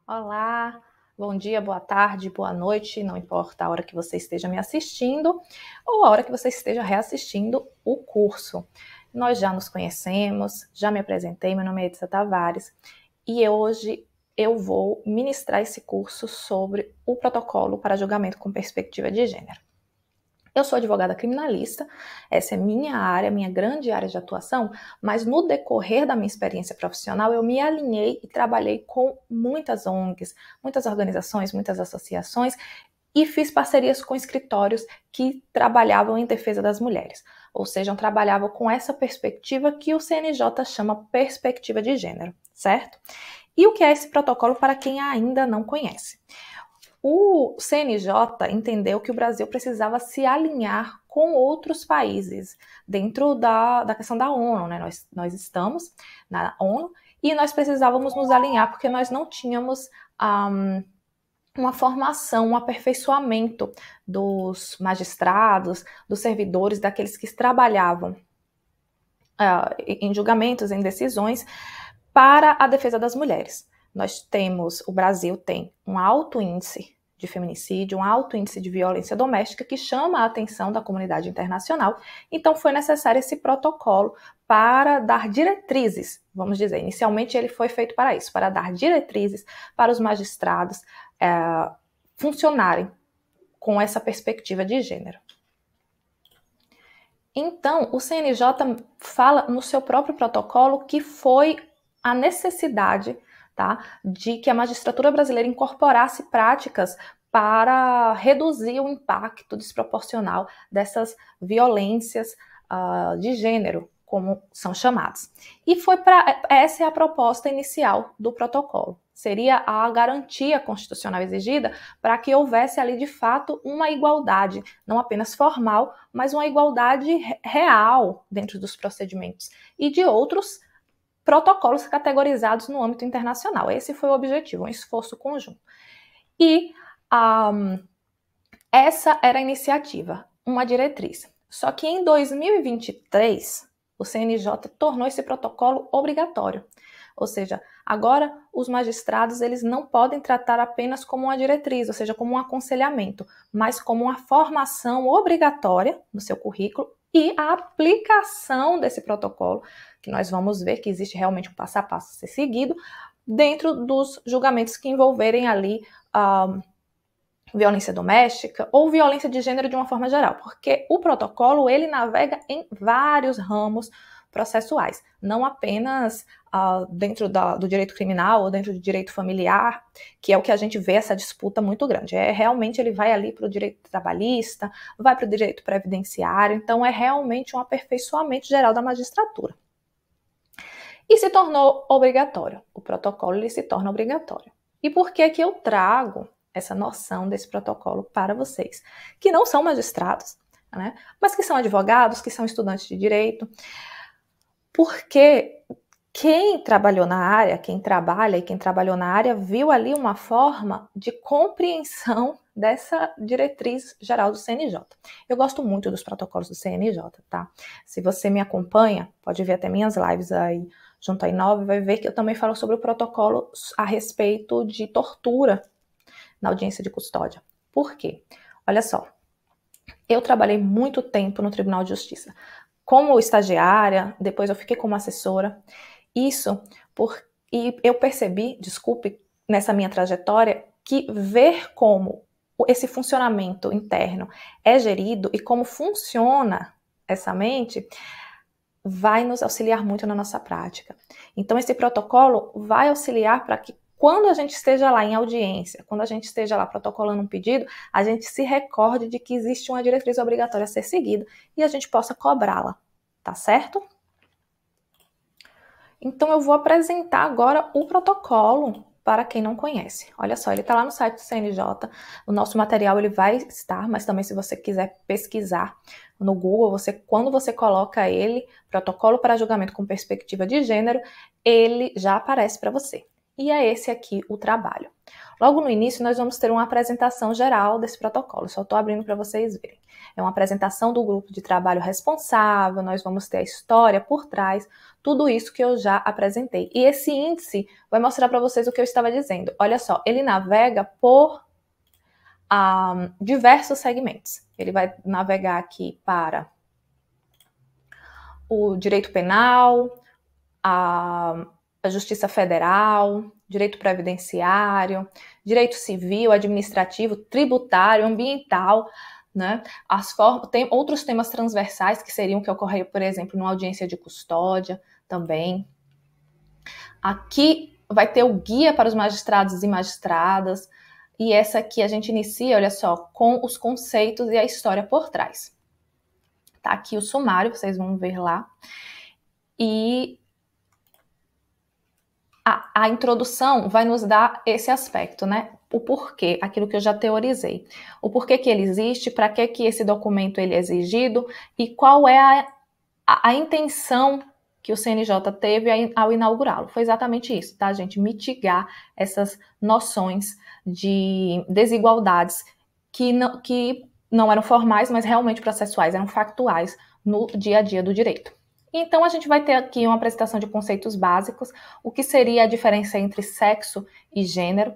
Olá, bom dia, boa tarde, boa noite, não importa a hora que você esteja me assistindo ou a hora que você esteja reassistindo o curso. Nós já nos conhecemos, já me apresentei, meu nome é Edsa Tavares e hoje eu vou ministrar esse curso sobre o protocolo para julgamento com perspectiva de gênero. Eu sou advogada criminalista, essa é minha área, minha grande área de atuação, mas no decorrer da minha experiência profissional eu me alinhei e trabalhei com muitas ONGs, muitas organizações, muitas associações e fiz parcerias com escritórios que trabalhavam em defesa das mulheres, ou seja, trabalhavam com essa perspectiva que o CNJ chama perspectiva de gênero, certo? E o que é esse protocolo para quem ainda não conhece? O CNJ entendeu que o Brasil precisava se alinhar com outros países dentro da questão da ONU, né? Nós estamos na ONU e nós precisávamos nos alinhar porque nós não tínhamos uma formação, um aperfeiçoamento dos magistrados, dos servidores, daqueles que trabalhavam em julgamentos, em decisões para a defesa das mulheres. O Brasil tem um alto índice de feminicídio, um alto índice de violência doméstica que chama a atenção da comunidade internacional, então foi necessário esse protocolo para dar diretrizes, vamos dizer, inicialmente ele foi feito para isso, para dar diretrizes para os magistrados funcionarem com essa perspectiva de gênero. Então, o CNJ fala no seu próprio protocolo que foi a necessidade, tá, de que a magistratura brasileira incorporasse práticas para reduzir o impacto desproporcional dessas violências de gênero, como são chamadas. E essa é a proposta inicial do protocolo. Seria a garantia constitucional exigida para que houvesse ali de fato uma igualdade, não apenas formal, mas uma igualdade real dentro dos procedimentos e de outros protocolos categorizados no âmbito internacional. Esse foi o objetivo, um esforço conjunto. E essa era a iniciativa, uma diretriz. Só que em 2023, o CNJ tornou esse protocolo obrigatório. Ou seja, agora os magistrados eles não podem tratar apenas como uma diretriz, ou seja, como um aconselhamento, mas como uma formação obrigatória no seu currículo e a aplicação desse protocolo, que nós vamos ver que existe realmente um passo a passo a ser seguido, dentro dos julgamentos que envolverem ali violência doméstica ou violência de gênero de uma forma geral, porque o protocolo ele navega em vários ramos processuais, não apenas dentro do direito criminal ou dentro do direito familiar, que é o que a gente vê essa disputa muito grande. Realmente ele vai ali para o direito trabalhista, vai para o direito previdenciário, então é realmente um aperfeiçoamento geral da magistratura. E se tornou obrigatório, o protocolo ele se torna obrigatório. E por que que eu trago essa noção desse protocolo para vocês, que não são magistrados, né, mas que são advogados, que são estudantes de direito, porque quem trabalhou na área, quem trabalha e quem trabalhou na área, viu ali uma forma de compreensão dessa diretriz geral do CNJ. Eu gosto muito dos protocolos do CNJ, tá? Se você me acompanha, pode ver até minhas lives aí, junto à Inove, vai ver que eu também falo sobre o protocolo a respeito de tortura na audiência de custódia. Por quê? Olha só, eu trabalhei muito tempo no Tribunal de Justiça. Como estagiária, depois eu fiquei como assessora. E eu percebi, desculpe, nessa minha trajetória, que ver como esse funcionamento interno é gerido e como funciona essa mente vai nos auxiliar muito na nossa prática. Então, esse protocolo vai auxiliar para que quando a gente esteja lá em audiência, quando a gente esteja lá protocolando um pedido, a gente se recorde de que existe uma diretriz obrigatória a ser seguida e a gente possa cobrá-la, tá certo? Então eu vou apresentar agora o protocolo para quem não conhece. Olha só, ele está lá no site do CNJ, o nosso material ele vai estar, mas também se você quiser pesquisar no Google, quando você coloca ele, protocolo para julgamento com perspectiva de gênero, ele já aparece para você. E é esse aqui o trabalho. Logo no início, nós vamos ter uma apresentação geral desse protocolo, só estou abrindo para vocês verem. É uma apresentação do grupo de trabalho responsável, nós vamos ter a história por trás, tudo isso que eu já apresentei. E esse índice vai mostrar para vocês o que eu estava dizendo. Olha só, ele navega por diversos segmentos. Ele vai navegar aqui para o direito penal, a justiça federal, direito previdenciário, direito civil, administrativo, tributário, ambiental, né? Tem outros temas transversais que seriam que ocorrer, por exemplo, numa audiência de custódia também. Aqui vai ter o guia para os magistrados e magistradas, e essa aqui a gente inicia, olha só, com os conceitos e a história por trás. Tá aqui o sumário, vocês vão ver lá. E a introdução vai nos dar esse aspecto, né? O porquê, aquilo que eu já teorizei. O porquê que ele existe, para que esse documento ele é exigido e qual é a intenção que o CNJ teve ao inaugurá-lo. Foi exatamente isso, tá, gente? Mitigar essas noções de desigualdades que não eram formais, mas realmente processuais, eram factuais no dia a dia do direito. Então, a gente vai ter aqui uma apresentação de conceitos básicos, o que seria a diferença entre sexo e gênero.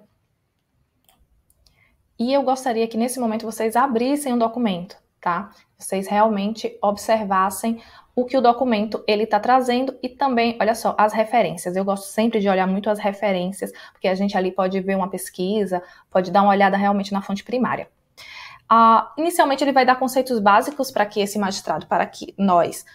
E eu gostaria que, nesse momento, vocês abrissem o documento, tá? Vocês realmente observassem o que o documento ele está trazendo e também, olha só, as referências. Eu gosto sempre de olhar muito as referências, porque a gente ali pode ver uma pesquisa, pode dar uma olhada realmente na fonte primária. Inicialmente, ele vai dar conceitos básicos para que esse magistrado, para que nós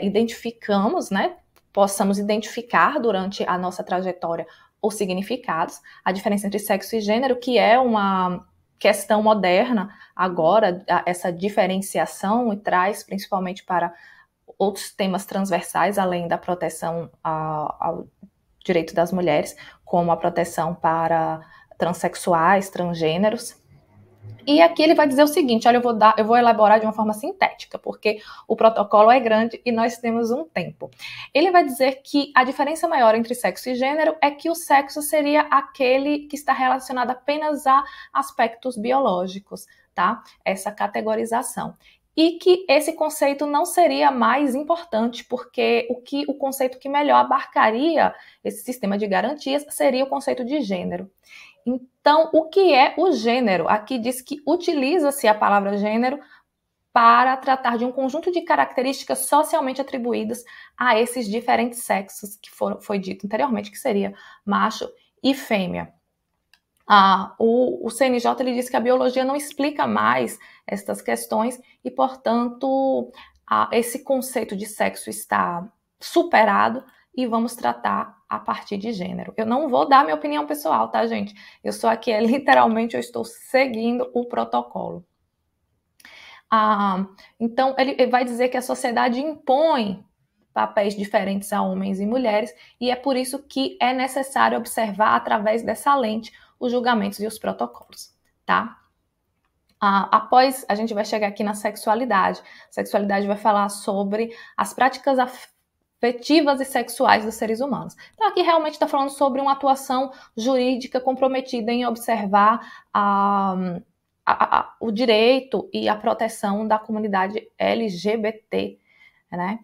identificamos, né, possamos identificar durante a nossa trajetória os significados, a diferença entre sexo e gênero, que é uma questão moderna agora, essa diferenciação, e traz principalmente para outros temas transversais, além da proteção ao direito das mulheres, como a proteção para transexuais, transgêneros. E aqui ele vai dizer o seguinte, olha, eu vou elaborar de uma forma sintética, porque o protocolo é grande e nós temos um tempo. Ele vai dizer que a diferença maior entre sexo e gênero é que o sexo seria aquele que está relacionado apenas a aspectos biológicos, tá? Essa categorização. E que esse conceito não seria mais importante, porque o conceito que melhor abarcaria esse sistema de garantias seria o conceito de gênero. Então, o que é o gênero? Aqui diz que utiliza-se a palavra gênero para tratar de um conjunto de características socialmente atribuídas a esses diferentes sexos que foi dito anteriormente, que seria macho e fêmea. O CNJ ele diz que a biologia não explica mais estas questões e, portanto, esse conceito de sexo está superado e vamos tratar a partir de gênero. Eu não vou dar minha opinião pessoal, tá, gente? Eu sou aqui, literalmente, eu estou seguindo o protocolo. Então, ele vai dizer que a sociedade impõe papéis diferentes a homens e mulheres, e é por isso que é necessário observar, através dessa lente, os julgamentos e os protocolos, tá? Após, a gente vai chegar aqui na sexualidade. A sexualidade vai falar sobre as práticas afetivas e sexuais dos seres humanos. Então, aqui realmente está falando sobre uma atuação jurídica comprometida em observar o direito e a proteção da comunidade LGBT, né?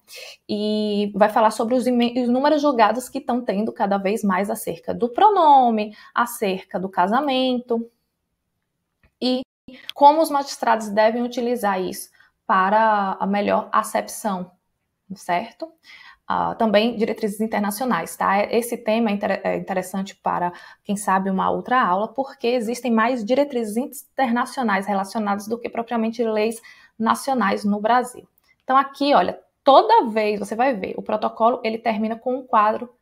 E vai falar sobre os inúmeros julgados que estão tendo cada vez mais acerca do pronome, acerca do casamento, e como os magistrados devem utilizar isso para a melhor acepção, certo? Também diretrizes internacionais, tá? Esse tema é interessante para, quem sabe, uma outra aula, porque existem mais diretrizes internacionais relacionadas do que propriamente leis nacionais no Brasil. Então aqui, olha, toda vez você vai ver, o protocolo ele termina com um quadro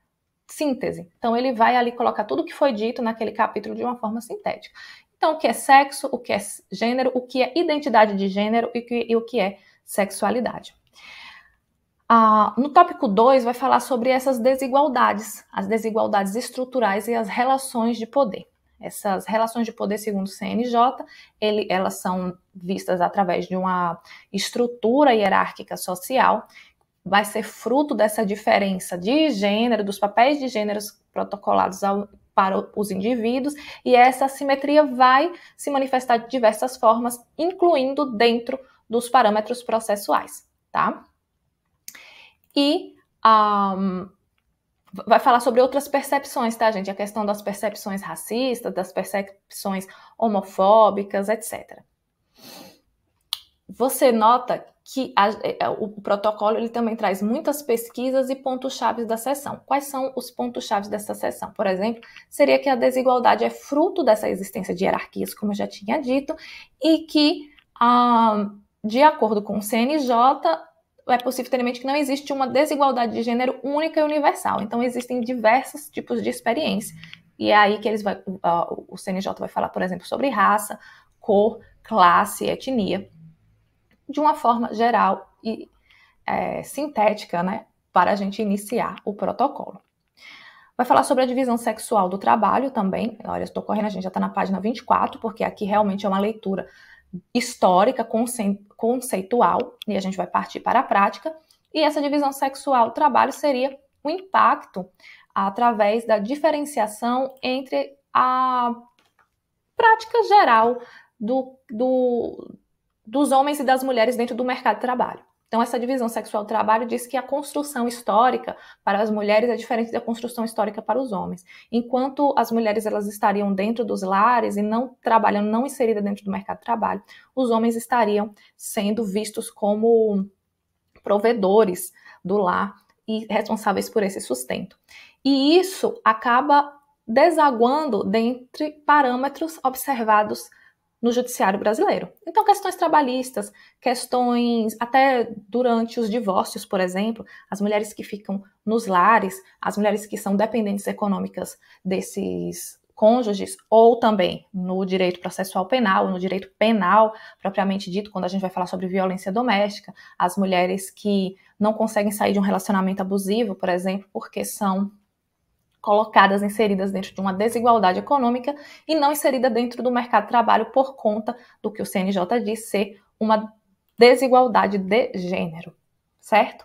síntese. Então ele vai ali colocar tudo o que foi dito naquele capítulo de uma forma sintética. Então, o que é sexo, o que é gênero, o que é identidade de gênero e o que é sexualidade. No tópico 2 vai falar sobre essas desigualdades, as desigualdades estruturais e as relações de poder. Essas relações de poder, segundo o CNJ, elas são vistas através de uma estrutura hierárquica social, vai ser fruto dessa diferença de gênero, dos papéis de gêneros protocolados para os indivíduos, e essa assimetria vai se manifestar de diversas formas, incluindo dentro dos parâmetros processuais, tá? E vai falar sobre outras percepções, tá, gente? A questão das percepções racistas, das percepções homofóbicas, etc. Você nota que o protocolo ele também traz muitas pesquisas e pontos-chave da seção. Quais são os pontos-chave dessa seção? Por exemplo, seria que a desigualdade é fruto dessa existência de hierarquias, como eu já tinha dito, e que, de acordo com o CNJ, é possível ter em mente que não existe uma desigualdade de gênero única e universal. Então, existem diversos tipos de experiência. E é aí que o CNJ vai falar, por exemplo, sobre raça, cor, classe, etnia, de uma forma geral e sintética, né, para a gente iniciar o protocolo. Vai falar sobre a divisão sexual do trabalho também. Olha, eu estou correndo, a gente já está na página 24, porque aqui realmente é uma leitura histórica, conceitual, e a gente vai partir para a prática. E essa divisão sexual do trabalho seria o impacto através da diferenciação entre a prática geral dos homens e das mulheres dentro do mercado de trabalho. Então, essa divisão sexual do trabalho diz que a construção histórica para as mulheres é diferente da construção histórica para os homens. Enquanto as mulheres elas estariam dentro dos lares e não trabalhando, não inseridas dentro do mercado de trabalho, os homens estariam sendo vistos como provedores do lar e responsáveis por esse sustento. E isso acaba desaguando dentre parâmetros observados no judiciário brasileiro. Então, questões trabalhistas, questões até durante os divórcios, por exemplo, as mulheres que ficam nos lares, as mulheres que são dependentes econômicas desses cônjuges, ou também no direito processual penal, no direito penal propriamente dito, quando a gente vai falar sobre violência doméstica, as mulheres que não conseguem sair de um relacionamento abusivo, por exemplo, porque são colocadas, inseridas dentro de uma desigualdade econômica e não inserida dentro do mercado de trabalho por conta do que o CNJ diz ser uma desigualdade de gênero, certo?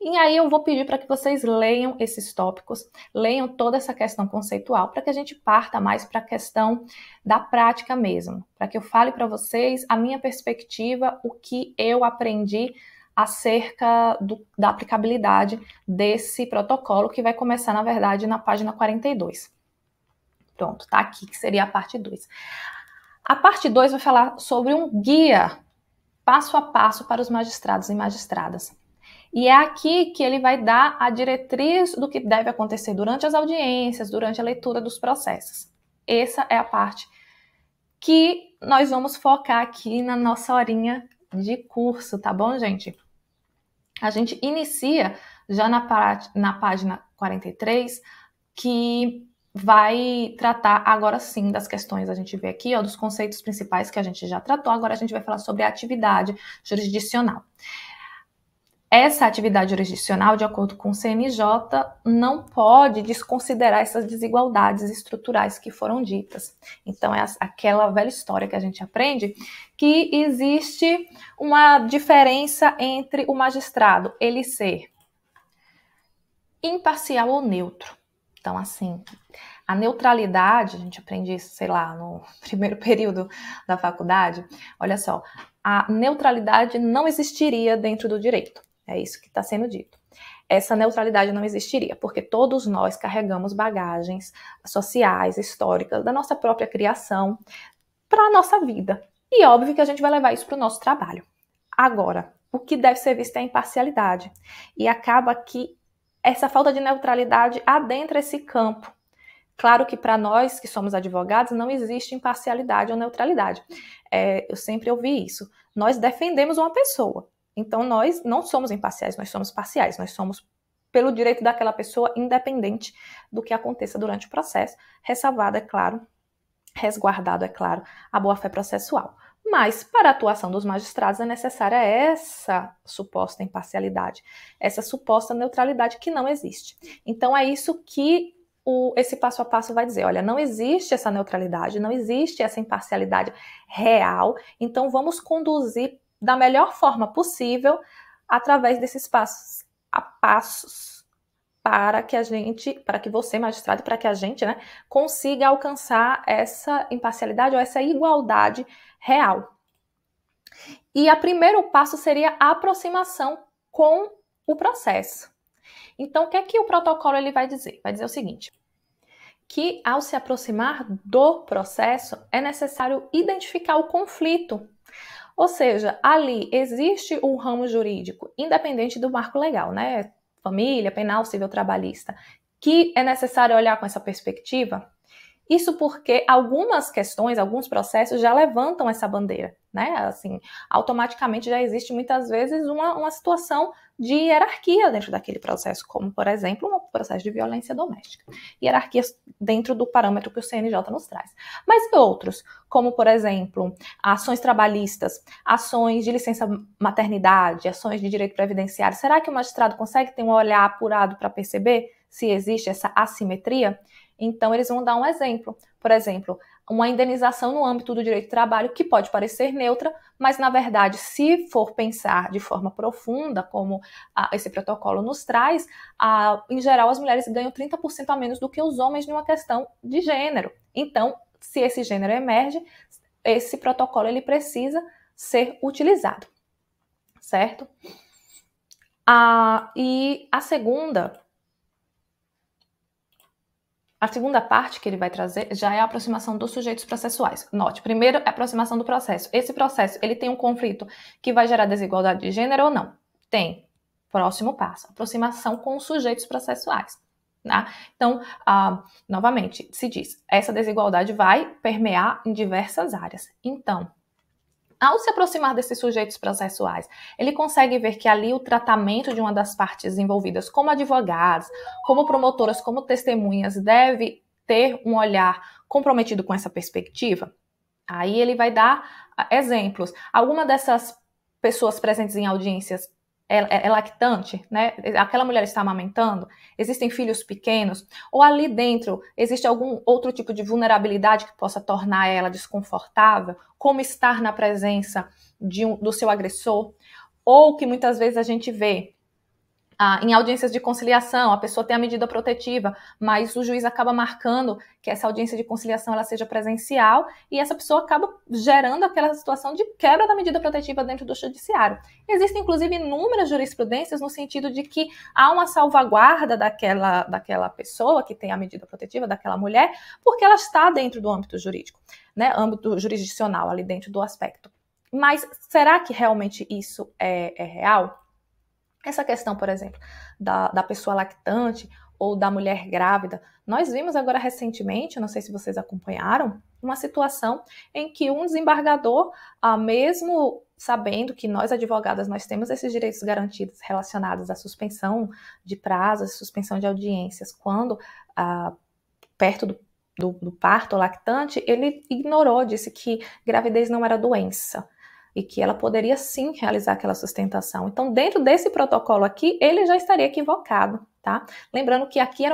E aí eu vou pedir para que vocês leiam esses tópicos, leiam toda essa questão conceitual, para que a gente parta mais para a questão da prática mesmo, para que eu fale para vocês a minha perspectiva, o que eu aprendi acerca da aplicabilidade desse protocolo, que vai começar, na verdade, na página 42. Pronto, tá aqui, que seria a parte 2. A parte 2 vai falar sobre um guia passo a passo para os magistrados e magistradas. E é aqui que ele vai dar a diretriz do que deve acontecer durante as audiências, durante a leitura dos processos. Essa é a parte que nós vamos focar aqui na nossa horinha de curso, tá bom, gente? A gente inicia já na página 43, que vai tratar agora sim das questões, a gente vê aqui, ó, dos conceitos principais que a gente já tratou, agora a gente vai falar sobre a atividade jurisdicional. Essa atividade jurisdicional, de acordo com o CNJ, não pode desconsiderar essas desigualdades estruturais que foram ditas. Então, é aquela velha história que a gente aprende, que existe uma diferença entre o magistrado, ele ser imparcial ou neutro. Então, assim, a neutralidade, a gente aprende isso, sei lá, no primeiro período da faculdade, olha só, a neutralidade não existiria dentro do direito. É isso que está sendo dito. Essa neutralidade não existiria, porque todos nós carregamos bagagens sociais, históricas, da nossa própria criação para a nossa vida. E óbvio que a gente vai levar isso para o nosso trabalho. Agora, o que deve ser visto é a imparcialidade. E acaba que essa falta de neutralidade adentra esse campo. Claro que para nós que somos advogados não existe imparcialidade ou neutralidade. Eu sempre ouvi isso. Nós defendemos uma pessoa. Então, nós não somos imparciais, nós somos parciais, nós somos pelo direito daquela pessoa, independente do que aconteça durante o processo, ressalvado, é claro, resguardado, é claro, a boa-fé processual. Mas, para a atuação dos magistrados, é necessária essa suposta imparcialidade, essa suposta neutralidade que não existe. Então, é isso que esse passo a passo vai dizer, olha, não existe essa neutralidade, não existe essa imparcialidade real, então vamos conduzir da melhor forma possível através desses passos a passos para que você, magistrado, para que a gente, né, consiga alcançar essa imparcialidade ou essa igualdade real. E o primeiro passo seria a aproximação com o processo. Então, o que é que o protocolo ele vai dizer? Vai dizer o seguinte, que ao se aproximar do processo, é necessário identificar o conflito. Ou seja, ali existe um ramo jurídico, independente do marco legal, né? Família, penal, civil, trabalhista, que é necessário olhar com essa perspectiva. Isso porque algumas questões, alguns processos já levantam essa bandeira, né? Assim, automaticamente já existe muitas vezes uma situação de hierarquia dentro daquele processo, como, por exemplo, um processo de violência doméstica. Hierarquias dentro do parâmetro que o CNJ nos traz. Mas e outros, como, por exemplo, ações trabalhistas, ações de licença maternidade, ações de direito previdenciário. Será que o magistrado consegue ter um olhar apurado para perceber se existe essa assimetria? Então, eles vão dar um exemplo. Por exemplo, uma indenização no âmbito do direito do trabalho que pode parecer neutra, mas, na verdade, se for pensar de forma profunda, como esse protocolo nos traz, em geral, as mulheres ganham 30% a menos do que os homens numa questão de gênero. Então, se esse gênero emerge, esse protocolo ele precisa ser utilizado, certo? E a segunda parte que ele vai trazer já é a aproximação dos sujeitos processuais. Note, primeiro é a aproximação do processo. Esse processo, ele tem um conflito que vai gerar desigualdade de gênero ou não? Tem. Próximo passo, aproximação com os sujeitos processuais. Tá? Então, novamente, se diz, essa desigualdade vai permear em diversas áreas. Então, ao se aproximar desses sujeitos processuais, ele consegue ver que ali o tratamento de uma das partes envolvidas, como advogados, como promotoras, como testemunhas, deve ter um olhar comprometido com essa perspectiva. Aí ele vai dar exemplos. Alguma dessas pessoas presentes em audiências é lactante, né? Aquela mulher está amamentando, existem filhos pequenos, ou ali dentro existe algum outro tipo de vulnerabilidade que possa tornar ela desconfortável, como estar na presença do seu agressor, ou que muitas vezes a gente vê em audiências de conciliação, a pessoa tem a medida protetiva, mas o juiz acaba marcando que essa audiência de conciliação ela seja presencial e essa pessoa acaba gerando aquela situação de quebra da medida protetiva dentro do judiciário. Existem, inclusive, inúmeras jurisprudências no sentido de que há uma salvaguarda daquela pessoa que tem a medida protetiva, daquela mulher, porque ela está dentro do âmbito jurídico, né, âmbito jurisdicional, ali dentro do aspecto. Mas será que realmente isso é real? Essa questão, por exemplo, da pessoa lactante ou da mulher grávida, nós vimos agora recentemente, não sei se vocês acompanharam, uma situação em que um desembargador, mesmo sabendo que nós advogadas nós temos esses direitos garantidos relacionados à suspensão de prazos, suspensão de audiências, quando perto do parto lactante, ele ignorou, disse que gravidez não era doença e que ela poderia sim realizar aquela sustentação. Então, dentro desse protocolo aqui, ele já estaria equivocado, tá? Lembrando que aqui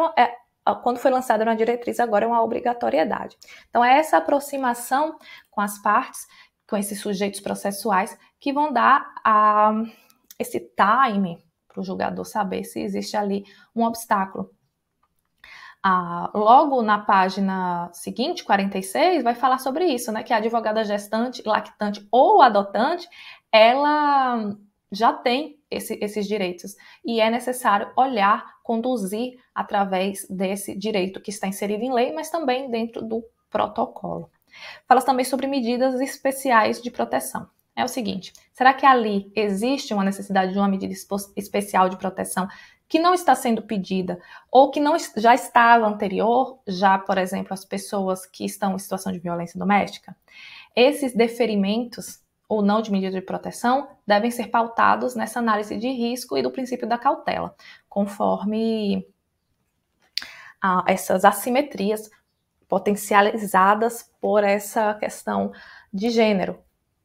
quando foi lançada uma diretriz, agora é uma obrigatoriedade. Então, é essa aproximação com as partes, com esses sujeitos processuais, que vão dar esse time para o julgador saber se existe ali um obstáculo. Logo na página seguinte, 46, vai falar sobre isso, né? Que a advogada gestante, lactante ou adotante, ela já tem esses direitos. E é necessário olhar, conduzir através desse direito que está inserido em lei, mas também dentro do protocolo. Fala também sobre medidas especiais de proteção. É o seguinte, será que ali existe uma necessidade de uma medida especial de proteção que não está sendo pedida ou que não já estava anterior, já, por exemplo, as pessoas que estão em situação de violência doméstica? Esses deferimentos ou não de medida de proteção devem ser pautados nessa análise de risco e do princípio da cautela, conforme essas assimetrias potencializadas por essa questão de gênero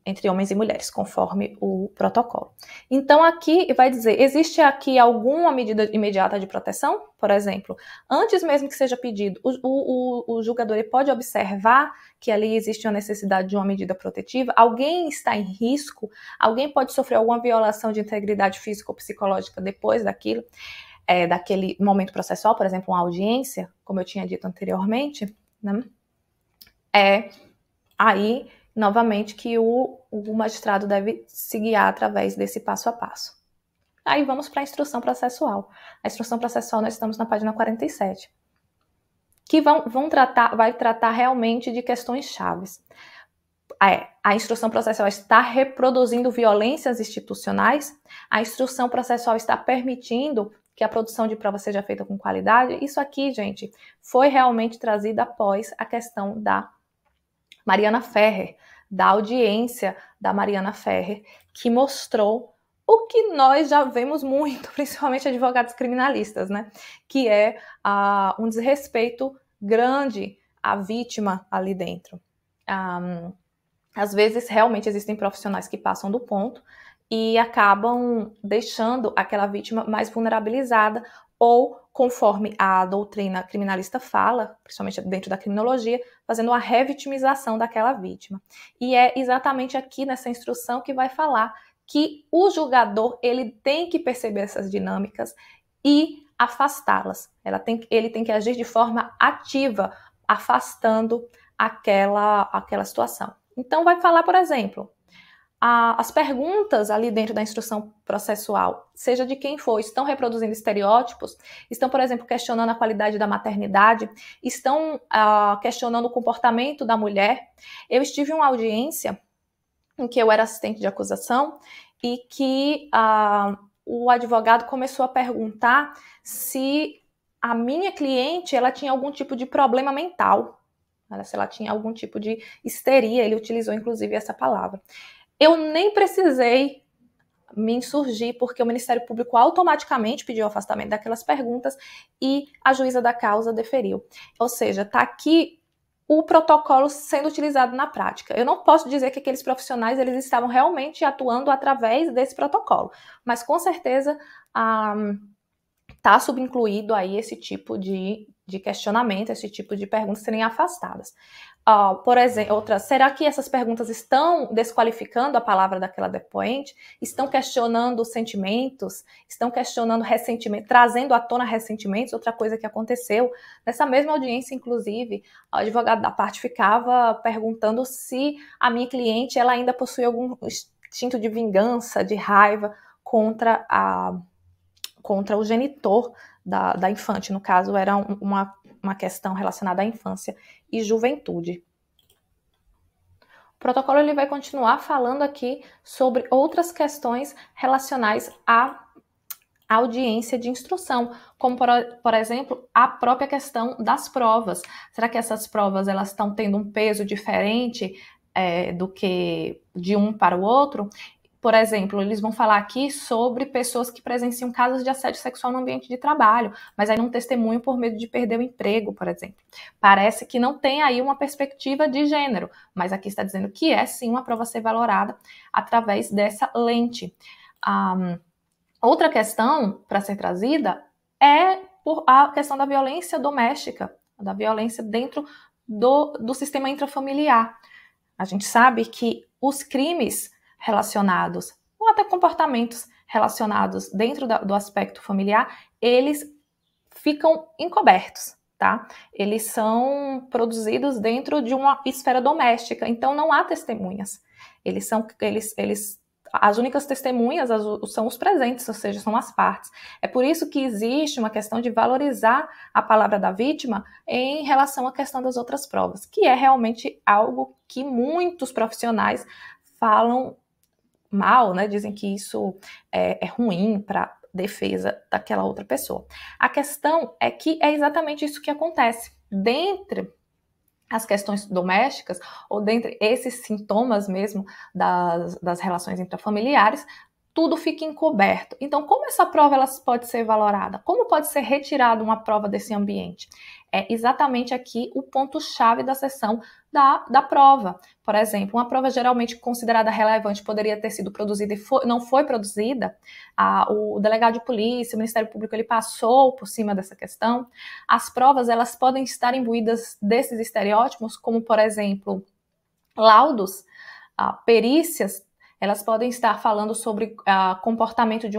entre homens e mulheres, conforme o protocolo. Então, aqui vai dizer, existe aqui alguma medida imediata de proteção? Por exemplo, antes mesmo que seja pedido, o julgador ele pode observar que ali existe uma necessidade de uma medida protetiva? Alguém está em risco? Alguém pode sofrer alguma violação de integridade física ou psicológica depois daquilo? daquele momento processual, por exemplo, uma audiência, como eu tinha dito anteriormente, né? Aí, novamente, que o magistrado deve se guiar através desse passo a passo. Aí vamos para a instrução processual. A instrução processual, nós estamos na página 47, que vai tratar realmente de questões chaves. A instrução processual está reproduzindo violências institucionais? A instrução processual está permitindo que a produção de prova seja feita com qualidade? Isso aqui, gente, foi realmente trazido após a questão da Mariana Ferrer, da audiência da Mariana Ferrer, que mostrou o que nós já vemos muito, principalmente advogados criminalistas, né? Que é um desrespeito grande à vítima ali dentro. Às vezes, realmente, existem profissionais que passam do ponto e acabam deixando aquela vítima mais vulnerabilizada ou, conforme a doutrina criminalista fala, principalmente dentro da criminologia, fazendo uma revitimização daquela vítima. E é exatamente aqui nessa instrução que vai falar que o julgador ele tem que perceber essas dinâmicas e afastá-las. Ele tem que agir de forma ativa, afastando aquela situação. Então, vai falar, por exemplo, as perguntas ali dentro da instrução processual, seja de quem for, estão reproduzindo estereótipos, estão, por exemplo, questionando a qualidade da maternidade, estão questionando o comportamento da mulher. Eu estive em uma audiência em que eu era assistente de acusação e que o advogado começou a perguntar se a minha cliente ela tinha algum tipo de problema mental, se ela tinha algum tipo de histeria, ele utilizou inclusive essa palavra. Eu nem precisei me insurgir, porque o Ministério Público automaticamente pediu o afastamento daquelas perguntas e a juíza da causa deferiu. Ou seja, está aqui o protocolo sendo utilizado na prática. Eu não posso dizer que aqueles profissionais eles estavam realmente atuando através desse protocolo, mas com certeza está subincluído aí esse tipo de questionamento, esse tipo de perguntas serem afastadas. Por exemplo, será que essas perguntas estão desqualificando a palavra daquela depoente? Estão questionando os sentimentos? Estão questionando ressentimento, trazendo à tona ressentimentos? Outra coisa que aconteceu, nessa mesma audiência, inclusive, o advogado da parte ficava perguntando se a minha cliente ela ainda possui algum instinto de vingança, de raiva contra o genitor da infante. No caso, era uma questão relacionada à infância e juventude. O protocolo ele vai continuar falando aqui sobre outras questões relacionadas à audiência de instrução, como, por exemplo, a própria questão das provas. Será que essas provas elas estão tendo um peso diferente do que de um para o outro? Por exemplo, eles vão falar aqui sobre pessoas que presenciam casos de assédio sexual no ambiente de trabalho, mas aí não testemunham por medo de perder o emprego, por exemplo. Parece que não tem aí uma perspectiva de gênero, mas aqui está dizendo que é sim uma prova a ser valorada através dessa lente. Outra questão para ser trazida é a questão da violência doméstica, da violência dentro do sistema intrafamiliar. A gente sabe que os crimes relacionados, ou até comportamentos relacionados dentro do aspecto familiar, eles ficam encobertos, tá? Eles são produzidos dentro de uma esfera doméstica, então não há testemunhas. As únicas testemunhas são os presentes, ou seja, são as partes. É por isso que existe uma questão de valorizar a palavra da vítima em relação à questão das outras provas, que é realmente algo que muitos profissionais falam mal, né? Dizem que isso é ruim para defesa daquela outra pessoa. A questão é que é exatamente isso que acontece. Dentre as questões domésticas, ou dentre esses sintomas mesmo das relações intrafamiliares, tudo fica encoberto. Então, como essa prova ela pode ser valorada? Como pode ser retirada uma prova desse ambiente? É exatamente aqui o ponto-chave da seção da prova. Por exemplo, uma prova geralmente considerada relevante poderia ter sido produzida e não foi produzida. O delegado de polícia, o Ministério Público, ele passou por cima dessa questão. As provas, elas podem estar imbuídas desses estereótipos, como, por exemplo, laudos, perícias Elas podem estar falando sobre comportamento de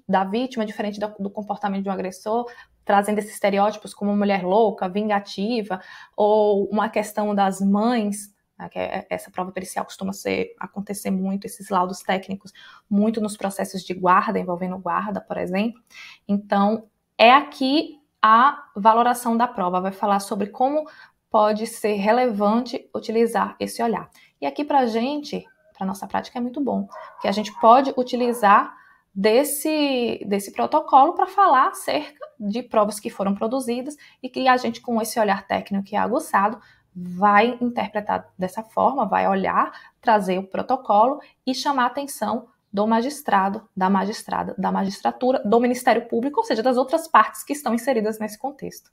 da vítima, diferente do comportamento de um agressor, trazendo esses estereótipos como mulher louca, vingativa, ou uma questão das mães, né, que essa prova pericial costuma acontecer muito, esses laudos técnicos, muito nos processos de guarda, envolvendo guarda, por exemplo. Então, é aqui a valoração da prova, vai falar sobre como pode ser relevante utilizar esse olhar. E aqui para a gente, para nossa prática, é muito bom, porque a gente pode utilizar desse protocolo para falar acerca de provas que foram produzidas e que a gente, com esse olhar técnico e aguçado, vai interpretar dessa forma, vai olhar, trazer o protocolo e chamar a atenção do magistrado, da magistrada, da magistratura, do Ministério Público, ou seja, das outras partes que estão inseridas nesse contexto.